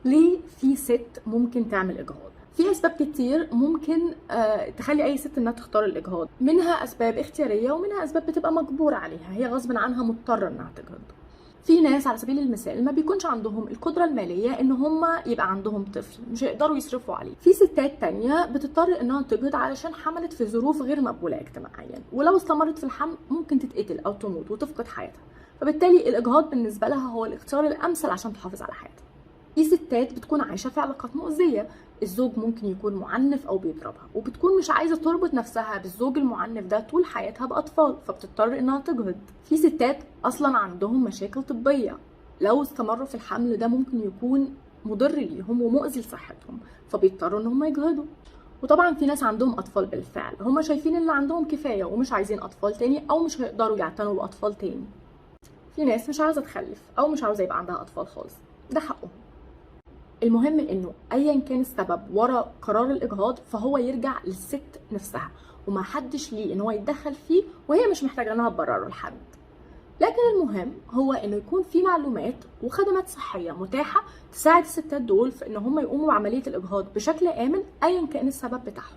ليه في ست ممكن تعمل اجهاض؟ في اسباب كتير ممكن تخلي اي ست انها تختار الاجهاض، منها اسباب اختياريه ومنها اسباب بتبقى مجبوره عليها، هي غصب عنها مضطره انها تجهض. في ناس على سبيل المثال ما بيكونش عندهم القدره الماليه ان هم يبقى عندهم طفل، مش هيقدروا يصرفوا عليه. في ستات تانية بتضطر انها تجهض علشان حملت في ظروف غير مقبوله اجتماعيا، ولو استمرت في الحمل ممكن تتقتل او تموت وتفقد حياتها، فبالتالي الاجهاض بالنسبه لها هو الاختيار الامثل عشان تحافظ على حياتها. في ستات بتكون عايشه في علاقات مؤذيه، الزوج ممكن يكون معنف او بيضربها، وبتكون مش عايزه تربط نفسها بالزوج المعنف ده طول حياتها باطفال، فبتضطر انها تجهض. في ستات اصلا عندهم مشاكل طبيه، لو استمروا في الحمل ده ممكن يكون مضر ليهم ومؤذي لصحتهم، فبيضطروا ان هم يجهضوا. وطبعا في ناس عندهم اطفال بالفعل، هم شايفين ان عندهم كفايه ومش عايزين اطفال تاني او مش هيقدروا يعتنوا باطفال تاني. في ناس مش عايزه تخلف او مش عاوزه يبقى عندها اطفال خالص، ده حقهم. المهم انه ايا كان السبب ورا قرار الاجهاض فهو يرجع للست نفسها، وما حدش ليه ان هو يتدخل فيه، وهي مش محتاجه انها تبرره لحد. لكن المهم هو انه يكون في معلومات وخدمات صحيه متاحه تساعد الستات دول في ان هم يقوموا بعمليه الاجهاض بشكل امن ايا كان السبب بتاعهم.